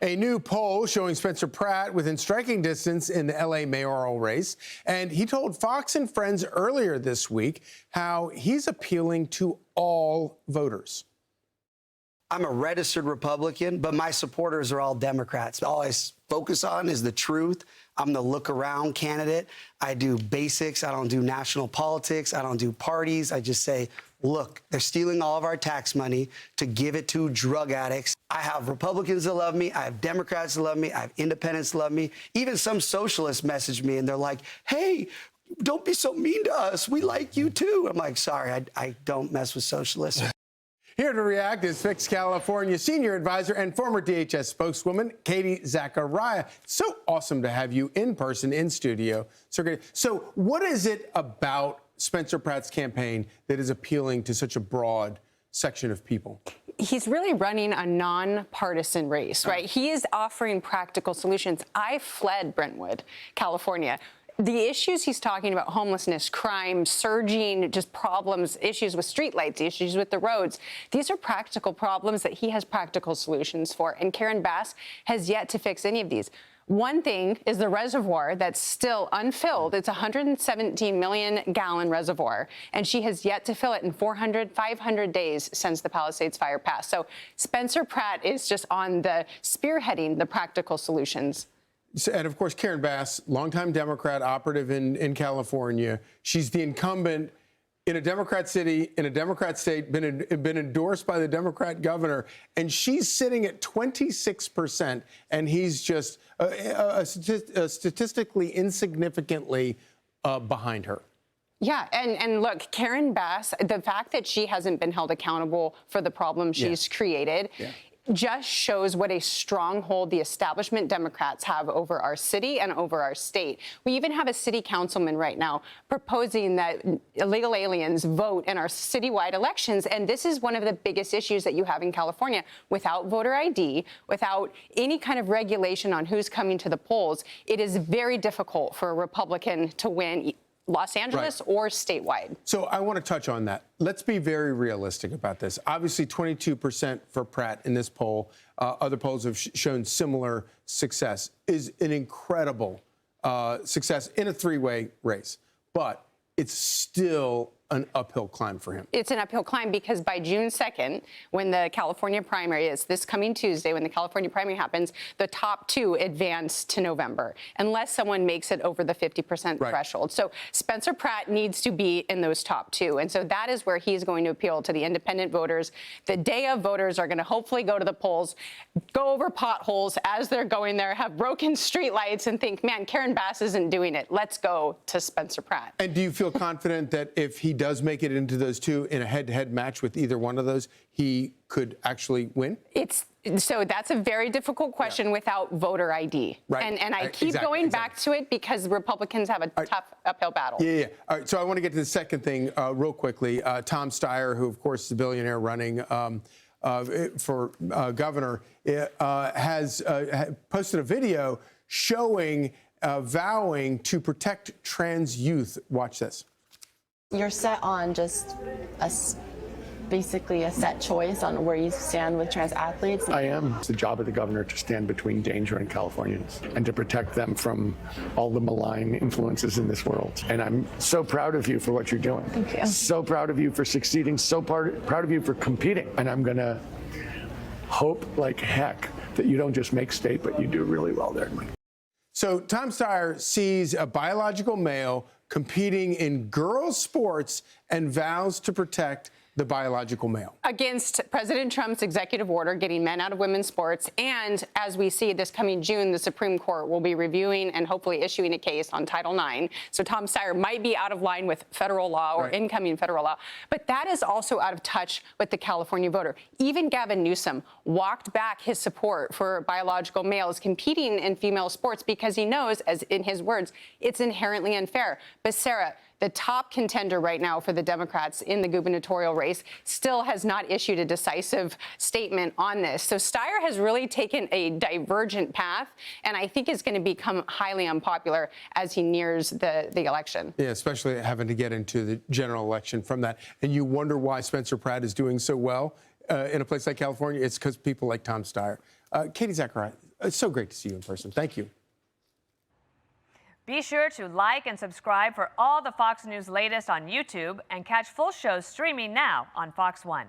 A new poll showing Spencer Pratt within striking distance in the LA mayoral race. And he told Fox and Friends earlier this week how he's appealing to all voters. I'm a registered Republican, but my supporters are all Democrats. All I focus on is the truth. I'm the look-around candidate. I do basics. I don't do national politics. I don't do parties. I just say, look, they're stealing all of our tax money to give it to drug addicts. I have Republicans that love me. I have Democrats that love me. I have independents that love me. Even some socialists message me, and they're like, hey, don't be so mean to us. We like you, too. I'm like, sorry, I don't mess with socialists. Here to react is Fix California senior advisor and former DHS spokeswoman, Katie Zacharia. So awesome to have you in person in studio. So what is it about Spencer Pratt's campaign that is appealing to such a broad section of people? He's really running a nonpartisan race, right? He is offering practical solutions. I fled Brentwood, California. The issues he's talking about, homelessness, crime, surging, just problems, issues with streetlights, issues with the roads, these are practical problems that he has practical solutions for. And Karen Bass has yet to fix any of these. One thing is the reservoir that's still unfilled. It's a 117 million gallon reservoir, and she has yet to fill it in 500 days since the Palisades fire passed. So Spencer Pratt is just on the spearheading the practical solutions. And of course, Karen Bass, longtime Democrat operative in California. She's the incumbent in a Democrat city, in a Democrat state, been endorsed by the Democrat governor, and she's sitting at 26%, and he's just statistically insignificantly behind her. Yeah, and look, Karen Bass, the fact that she hasn't been held accountable for the problem she's created just shows what a stronghold the establishment Democrats have over our city and over our state. We even have a city councilman right now proposing that illegal aliens vote in our citywide elections, and this is one of the biggest issues that you have in California. Without voter ID, without any kind of regulation on who's coming to the polls, it is very difficult for a Republican to win Los Angeles or statewide. So I want to touch on that. Let's be very realistic about this. Obviously, 22% for Pratt in this poll. Other polls have shown similar success. Is an incredible success in a three-way race, but it's still an uphill climb for him. It's an uphill climb because by June 2nd, when the California primary is, this coming Tuesday, when the California primary happens, the top two advance to November, unless someone makes it over the 50% threshold. So Spencer Pratt needs to be in those top two. And so that is where he's going to appeal to the independent voters. The day of, voters are going to hopefully go to the polls, go over potholes as they're going there, have broken streetlights, and think, man, Karen Bass isn't doing it. Let's go to Spencer Pratt. And do you feel confident that if he does make it into those two in a head-to-head match with either one of those, he could actually win? So that's a very difficult question without voter ID. And I keep going back to it because Republicans have a tough uphill battle. All right, so I want to get to the second thing real quickly. Tom Steyer, who, of course, is a billionaire running for governor, has posted a video showing vowing to protect trans youth. Watch this. You're set on just basically a set choice on where you stand with trans athletes. I am. It's the job of the governor to stand between danger and Californians and to protect them from all the malign influences in this world. And I'm so proud of you for what you're doing. Thank you. So proud of you for succeeding. So proud of you for competing. And I'm going to hope like heck that you don't just make state, but you do really well there. So Tom Steyer sees a biological male competing in girls' sports and vows to protect the biological male. Against President Trump's executive order getting men out of women's sports. And as we see this coming June, the Supreme Court will be reviewing and hopefully issuing a case on Title IX. So Tom Steyer might be out of line with federal law or incoming federal law. But that is also out of touch with the California voter. Even Gavin Newsom walked back his support for biological males competing in female sports because he knows, as in his words, it's inherently unfair. But Sarah, the top contender right now for the Democrats in the gubernatorial race still has not issued a decisive statement on this. So Steyer has really taken a divergent path, and I think is going to become highly unpopular as he nears the election. Yeah, especially having to get into the general election from that. And you wonder why Spencer Pratt is doing so well in a place like California. It's because people like Tom Steyer. Katie Zacharia, It's so great to see you in person. Thank you. Be sure to like and subscribe for all the Fox News latest on YouTube and catch full shows streaming now on Fox One.